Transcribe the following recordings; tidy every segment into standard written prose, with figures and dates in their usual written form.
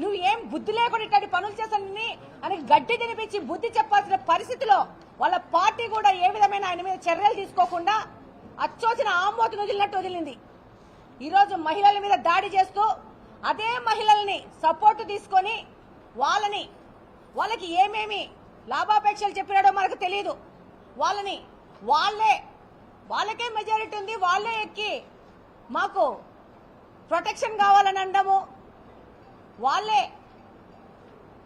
నువ్వు ఏం బుద్ధి లేకుండా ఇట్లాంటి పనులు చేశానని అని గడ్డి తినిపించి బుద్ధి చెప్పాల్సిన పరిస్థితిలో వాళ్ళ పార్టీ కూడా ఏ విధమైన ఆయన మీద చర్యలు తీసుకోకుండా అచ్చోసిన ఆమోదం వదిలినట్టు వదిలింది. ఈరోజు మహిళల మీద దాడి చేస్తూ అదే మహిళల్ని సపోర్టు తీసుకొని వాళ్ళకి ఏమేమి లాభాపేక్షలు చెప్పినాడో మనకు తెలియదు. వాళ్ళకే మెజారిటీ ఉంది, వాళ్ళే ఎక్కి మాకు ప్రొటెక్షన్ కావాలని అనడము, వాళ్ళే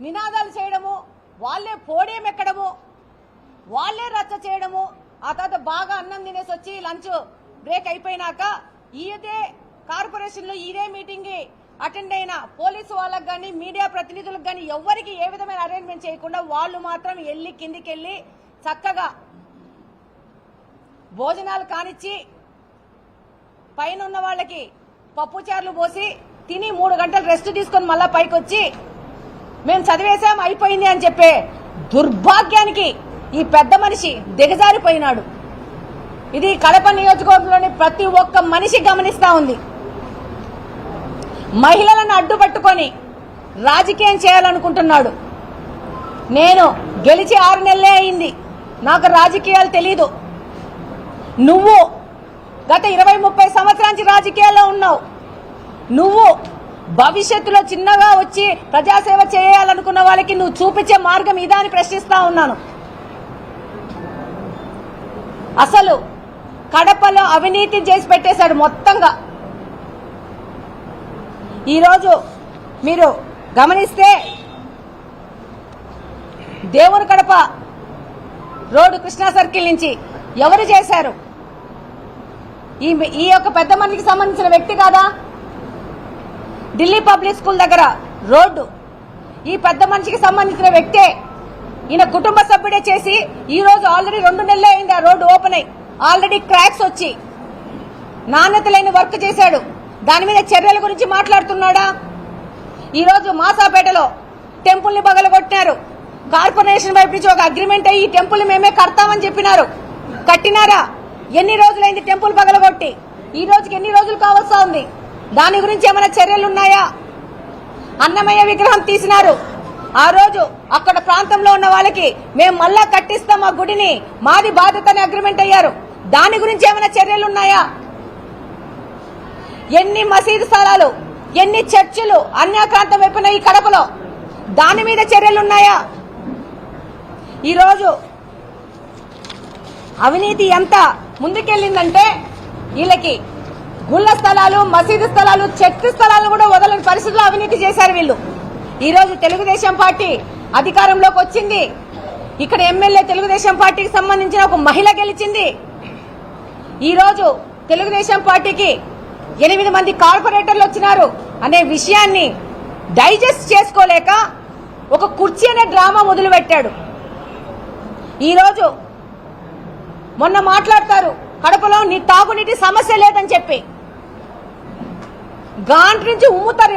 నినాదాలు చేయడము, వాళ్ళే పోడియం ఎక్కడము, వాళ్ళే రచ్చ చేయడము. ఆ తర్వాత బాగా అన్నం తినేసి వచ్చి లంచ్ బ్రేక్ అయిపోయినాక ఇదే కార్పొరేషన్ లో ఇదే మీటింగ్ అటెండ్ అయిన పోలీసు వాళ్ళకి గానీ మీడియా ప్రతినిధులకు గానీ ఎవరికి ఏ విధమైన అరేంజ్మెంట్ చేయకుండా వాళ్ళు మాత్రం కిందికి వెళ్లి చక్కగా భోజనాలు కానిచ్చి పైన ఉన్న వాళ్ళకి పప్పుచార్లు పోసి తిని 3 గంటలు రెస్ట్ తీసుకొని మళ్ళా పైకి వచ్చి మేము చదివేశాం అయిపోయింది అని చెప్పే దుర్భాగ్యానికి ఈ పెద్ద మనిషి దిగజారిపోయినాడు. ఇది కడప నియోజకవర్గంలోని ప్రతి ఒక్క మనిషి గమనిస్తా ఉంది. మహిళలను అడ్డుపట్టుకొని రాజకీయం చేయాలనుకుంటున్నాడు. నేను గెలిచి 6 నెలలే అయింది, నాకు రాజకీయాలు తెలీదు. నువ్వు గత 20-30 సంవత్సరాల నుంచి రాజకీయాల్లో ఉన్నావు. నువ్వు భవిష్యత్తులో చిన్నగా వచ్చి ప్రజాసేవ చేయాలనుకున్న వాళ్ళకి నువ్వు చూపించే మార్గం ఇదా అని ప్రశ్నిస్తా ఉన్నాను. అసలు కడపలో అవినీతి చేసి పెట్టేశాడు మొత్తంగా. ఈరోజు మీరు గమనిస్తే దేవుని కడప రోడ్డు కృష్ణా సర్కిల్ నుంచి ఎవరు చేశారు? ఈ యొక్క పెద్ద మనిషికి సంబంధించిన వ్యక్తి కాదా? ఢిల్లీ పబ్లిక్ స్కూల్ దగ్గర రోడ్డు ఈ పెద్ద మనిషికి సంబంధించిన వ్యక్తే. ఈయన కుటుంబ సభ్యుడే చేసి ఈ రోజు ఆల్రెడీ 2 నెలలే అయింది ఆ రోడ్డు ఓపెన్ అయ్యి. ఆల్రెడీ క్రాక్స్ వచ్చి నాణ్యత లేని వర్క్ చేశాడు. దాని మీద చర్యల గురించి మాట్లాడుతున్నాడా? ఈ రోజు మాసాపేటలో టెంపుల్ ని పగలగొట్టినారు. కార్పొరేషన్ వైపు నుంచి ఒక అగ్రిమెంట్ అయ్యి టెంపుల్ ని మేమే కడతామని చెప్పినారు. కట్టినారా? ఎన్ని రోజులైంది టెంపుల్ పగలగొట్టి? ఈ రోజుకి ఎన్ని రోజులు కావాల్సి ఉంది? దాని గురించి ఏమైనా చర్యలు ఉన్నాయా? అన్నమయ్య విగ్రహం తీసినారు. ఆ రోజు అక్కడ ప్రాంతంలో ఉన్న వాళ్ళకి మేము మళ్ళా కట్టిస్తాం ఆ గుడిని, మాది బాధ్యత అని అగ్రిమెంట్ అయ్యారు. దాని గురించి ఏమైనా చర్యలు ఉన్నాయా? ఎన్ని మసీదు స్థలాలు, ఎన్ని చర్చిలు అన్యాక్రాంతం అయిపోయినాయి ఈ కడపలో, దాని మీద చర్యలున్నాయా? ఈరోజు అవినీతి ఎంత ముందుకెళ్లిందంటే వీళ్ళకి గుళ్ళ స్థలాలు, మసీదు స్థలాలు, చర్చి స్థలాలు కూడా వదలని పరిస్థితుల్లో అవినీతి చేశారు వీళ్ళు. ఈ రోజు తెలుగుదేశం పార్టీ అధికారంలోకి వచ్చింది. ఇక్కడ ఎమ్మెల్యే తెలుగుదేశం పార్టీకి సంబంధించిన ఒక మహిళ గెలిచింది. ఈ రోజు తెలుగుదేశం పార్టీకి 8 మంది కార్పొరేటర్లు వచ్చినారు అనే విషయాన్ని డైజెస్ట్ చేసుకోలేక ఒక కుర్చీ అనే డ్రామా మొదలుపెట్టాడు. ఈరోజు మొన్న మాట్లాడతారు కడపలో తాగునీటి సమస్య లేదని చెప్పి గాంట్ నుంచి ఉమ్ముతారు.